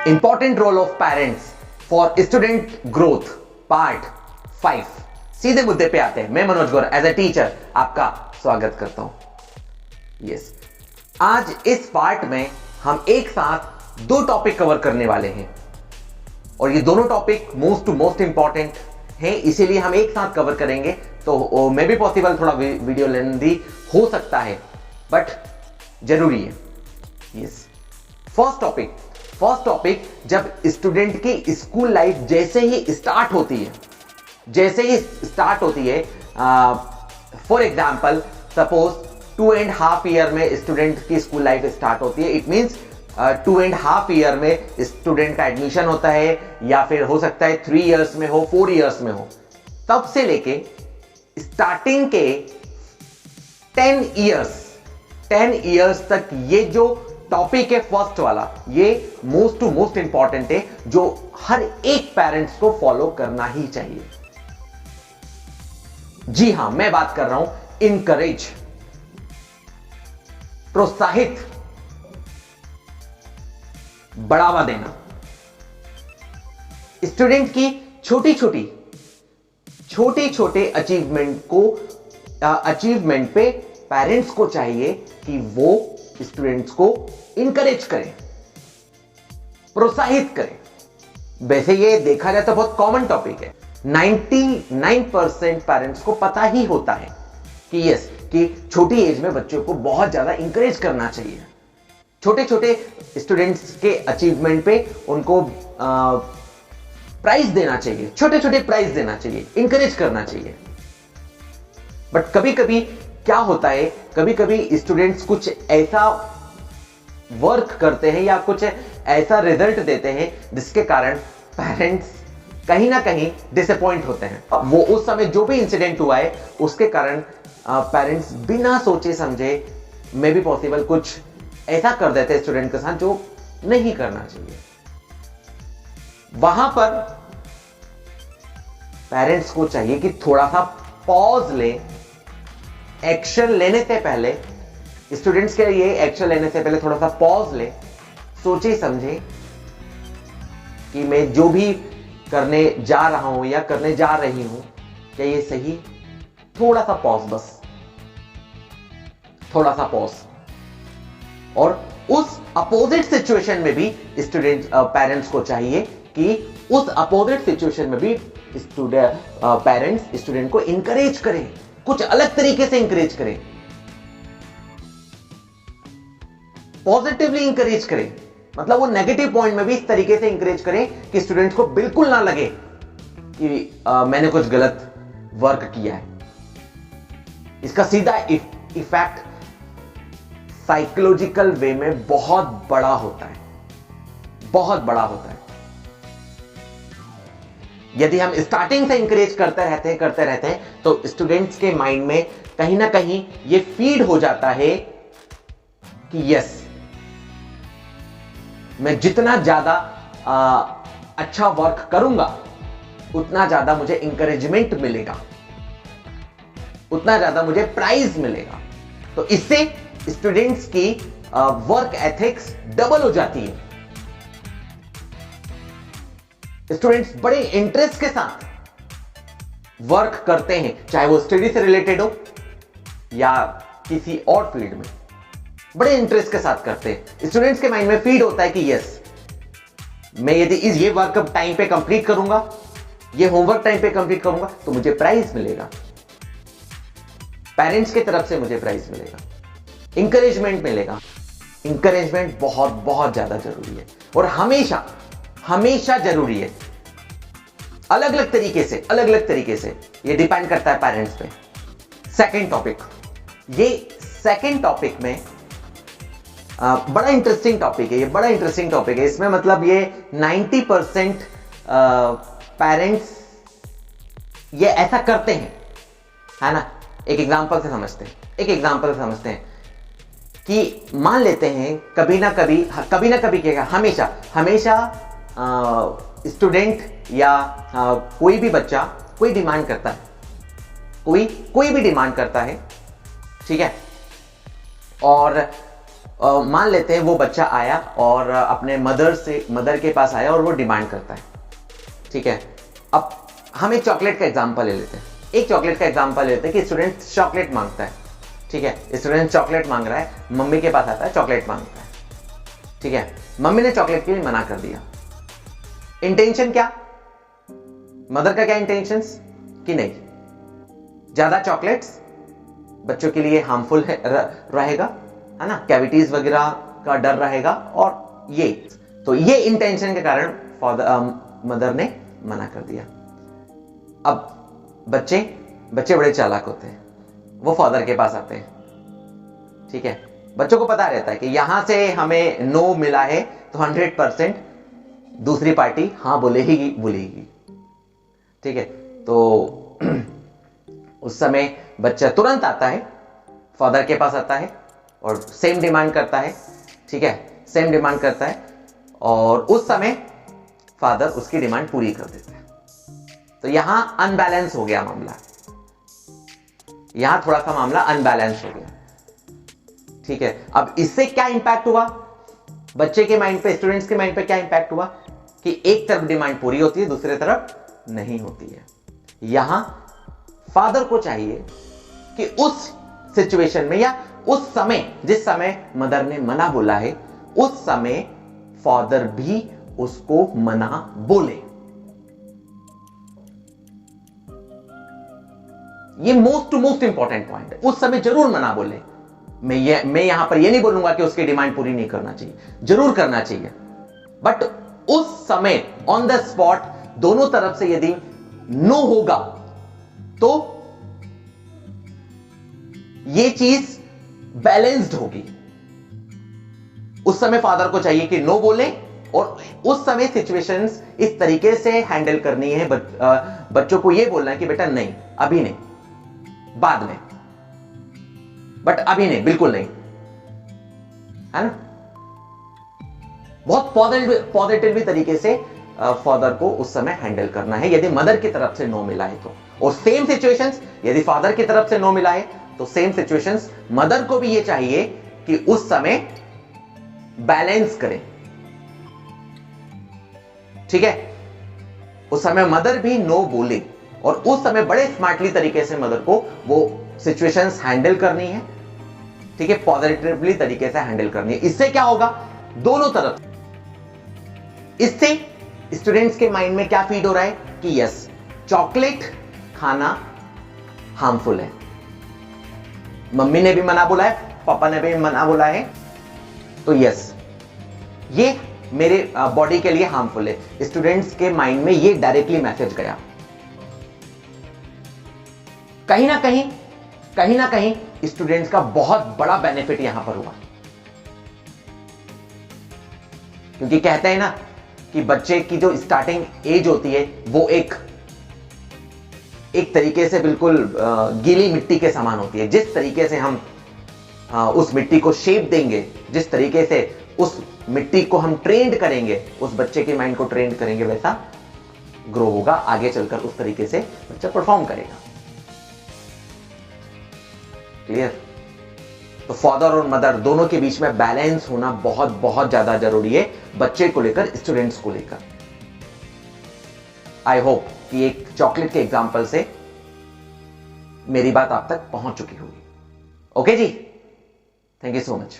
Important role of parents for student growth part 5। सीधे मुद्दे पे आते हैं। मैं Manoj Gaur as a teacher आपका स्वागत करता हूं। यस, आज इस पार्ट में हम एक साथ दो टॉपिक कवर करने वाले हैं और ये दोनों टॉपिक मोस्ट इंपॉर्टेंट हैं, इसीलिए हम एक साथ कवर करेंगे। तो मे भी पॉसिबल थोड़ा वीडियो लेंदी हो सकता है, बट जरूरी है। यस, फर्स्ट टॉपिक जब स्टूडेंट की स्कूल लाइफ जैसे ही स्टार्ट होती है, फॉर एग्जांपल सपोज 2.5 ईयर में स्टूडेंट की स्कूल लाइफ स्टार्ट होती है। इट मींस 2.5 ईयर में स्टूडेंट का एडमिशन होता है, या फिर हो सकता है 3 इयर्स में हो, 4 इयर्स में हो। तब से लेके स्टार्टिंग के 10 इयर्स तक ये जो टॉपिक है फर्स्ट वाला, ये मोस्ट इंपॉर्टेंट है, जो हर एक पेरेंट्स को फॉलो करना ही चाहिए। जी हां, मैं बात कर रहा हूं इनकरेज, प्रोत्साहित, बढ़ावा देना। स्टूडेंट की छोटे अचीवमेंट पे पेरेंट्स को चाहिए कि वो स्टूडेंट्स को इनकरेज करें, प्रोत्साहित करें। वैसे ये देखा जाए तो बहुत कॉमन टॉपिक है। 99% पेरेंट्स को पता ही होता है कि छोटी एज में बच्चों को बहुत ज्यादा इंकरेज करना चाहिए। छोटे स्टूडेंट्स के अचीवमेंट पे उनको प्राइज देना चाहिए, छोटे प्राइज देना चाहिए, इंकरेज करना चाहिए। बट कभी क्या होता है, कभी स्टूडेंट्स कुछ ऐसा वर्क करते हैं या कुछ ऐसा रिजल्ट देते हैं जिसके कारण पेरेंट्स कहीं ना कहीं डिसअपॉइंट होते हैं। वो उस समय जो भी इंसिडेंट हुआ है उसके कारण पेरेंट्स बिना सोचे समझे मे भी पॉसिबल कुछ ऐसा कर देते हैं स्टूडेंट के साथ जो नहीं करना चाहिए। वहां पर पेरेंट्स को चाहिए कि थोड़ा सा पॉज ले। एक्शन लेने से पहले, स्टूडेंट्स के लिए एक्शन लेने से पहले थोड़ा सा पॉज ले, सोचे समझे कि मैं जो भी करने जा रहा हूं या करने जा रही हूं, क्या ये सही? थोड़ा सा पॉज, बस थोड़ा सा पॉज। और उस अपोजिट सिचुएशन में भी पेरेंट्स को चाहिए कि उस अपोजिट सिचुएशन में भी पेरेंट्स स्टूडेंट को इंकरेज करें, कुछ अलग तरीके से इंकरेज करें, पॉजिटिवली इंकरेज करें। मतलब वो नेगेटिव पॉइंट में भी इस तरीके से इंकरेज करें कि स्टूडेंट्स को बिल्कुल ना लगे कि मैंने कुछ गलत वर्क किया है। इसका सीधा इफेक्ट साइकोलॉजिकल वे में बहुत बड़ा होता है। यदि हम स्टार्टिंग से इंकरेज करते रहते हैं तो स्टूडेंट्स के माइंड में कहीं ना कहीं ये फीड हो जाता है कि यस, मैं जितना ज्यादा अच्छा वर्क करूंगा उतना ज्यादा मुझे इंकरेजमेंट मिलेगा, उतना ज्यादा मुझे प्राइज मिलेगा। तो इससे स्टूडेंट्स की वर्क एथिक्स डबल हो जाती है। स्टूडेंट्स बड़े इंटरेस्ट के साथ वर्क करते हैं, चाहे वो स्टडी से रिलेटेड हो या किसी और फील्ड में, बड़े इंटरेस्ट के साथ करते हैं। स्टूडेंट्स के माइंड में फीड होता है कि यस, मैं यदि ये वर्क टाइम पे कंप्लीट करूंगा, ये होमवर्क टाइम पे कंप्लीट करूंगा तो मुझे प्राइज मिलेगा, पेरेंट्स की तरफ से मुझे प्राइज मिलेगा, इंकरेजमेंट मिलेगा। इंकरेजमेंट बहुत ज्यादा जरूरी है और हमेशा जरूरी है। अलग अलग तरीके से ये डिपेंड करता है पेरेंट्स पे। सेकंड टॉपिक में बड़ा इंटरेस्टिंग टॉपिक है। इसमें मतलब ये 90% पेरेंट्स ये ऐसा करते हैं, है ना। एक एग्जांपल से समझते हैं कि मान लेते हैं कभी ना कभी क्या, हमेशा स्टूडेंट या कोई भी बच्चा कोई डिमांड करता है, कोई भी डिमांड करता है, ठीक है। और मान लेते हैं वो बच्चा आया और अपने मदर के पास आया और वो डिमांड करता है, ठीक है। अब हम एक चॉकलेट का एग्जांपल ले लेते हैं, एक चॉकलेट का एग्जांपल लेते हैं कि स्टूडेंट चॉकलेट मांगता है, ठीक है। स्टूडेंट चॉकलेट मांग रहा है, मम्मी के पास आता है, चॉकलेट मांगता है, ठीक है। मम्मी ने चॉकलेट के लिए मना कर दिया। इंटेंशन क्या, मदर का क्या इंटेंशंस कि नहीं, ज्यादा चॉकलेट्स बच्चों के लिए हार्मफुल रहेगा, है ना, कैविटीज वगैरह का डर रहेगा, और ये इंटेंशन के कारण मदर ने मना कर दिया। अब बच्चे बड़े चालाक होते हैं, वो फादर के पास आते हैं, ठीक है। बच्चों को पता रहता है कि यहां से हमें नो मिला है तो 100% दूसरी पार्टी हाँ बोलेगी, ठीक है। तो उस समय बच्चा तुरंत आता है, फादर के पास आता है और सेम डिमांड करता है, ठीक है, सेम डिमांड करता है, और उस समय फादर उसकी डिमांड पूरी कर देता है। तो यहां अनबैलेंस हो गया मामला, यहां थोड़ा सा मामला अनबैलेंस हो गया, ठीक है। अब इससे क्या इंपैक्ट हुआ बच्चे के माइंड पे, स्टूडेंट्स के माइंड पे क्या इंपैक्ट हुआ कि एक तरफ डिमांड पूरी होती है, दूसरी तरफ नहीं होती है। यहां फादर को चाहिए कि उस सिचुएशन में या उस समय, जिस समय मदर ने मना बोला है, उस समय फादर भी उसको मना बोले। ये मोस्ट इंपॉर्टेंट पॉइंट है, उस समय जरूर मना बोले। मैं यहां पर यह नहीं बोलूंगा कि उसकी डिमांड पूरी नहीं करना चाहिए, जरूर करना चाहिए, बट उस समय ऑन द स्पॉट दोनों तरफ से यदि नो होगा तो यह चीज बैलेंस्ड होगी। उस समय फादर को चाहिए कि नो बोले, और उस समय सिचुएशंस इस तरीके से हैंडल करनी है, बच्चों को यह बोलना है कि बेटा नहीं, अभी नहीं, बाद में, बट अभी नहीं, बिल्कुल नहीं, है ना। बहुत पॉजिटिवली तरीके से फादर को उस समय हैंडल करना है यदि मदर की तरफ से नो मिला है तो, और सेम सिचुएशंस यदि फादर की तरफ से नो मिला है तो सेम सिचुएशंस मदर को भी ये चाहिए कि उस समय बैलेंस करें, ठीक है। उस समय मदर भी नो बोले, और उस समय बड़े स्मार्टली तरीके से मदर को वो सिचुएशंस हैंडल करनी है, ठीक है, पॉजिटिवली तरीके से हैंडल करनी है। इससे क्या होगा, दोनों तरफ, इससे स्टूडेंट्स के माइंड में क्या फीड हो रहा है कि यस, चॉकलेट खाना हार्मफुल है, मम्मी ने भी मना बोला है, पापा ने भी मना बोला है, तो यस, ये मेरे बॉडी के लिए हार्मफुल है। स्टूडेंट्स के माइंड में ये डायरेक्टली मैसेज गया। कहीं ना कहीं स्टूडेंट्स का बहुत बड़ा बेनिफिट यहां पर हुआ, क्योंकि कहते हैं ना कि बच्चे की जो स्टार्टिंग एज होती है वो एक तरीके से बिल्कुल गीली मिट्टी के समान होती है। जिस तरीके से हम उस मिट्टी को शेप देंगे, जिस तरीके से उस मिट्टी को हम ट्रेंड करेंगे, उस बच्चे के माइंड को ट्रेंड करेंगे, वैसा ग्रो होगा, आगे चलकर उस तरीके से बच्चा परफॉर्म करेगा। क्लियर? तो फादर और मदर दोनों के बीच में बैलेंस होना बहुत बहुत ज्यादा जरूरी है, बच्चे को लेकर, स्टूडेंट्स को लेकर। आई होप कि एक चॉकलेट के एग्जांपल से मेरी बात आप तक पहुंच चुकी होगी। ओके जी, थैंक यू सो मच।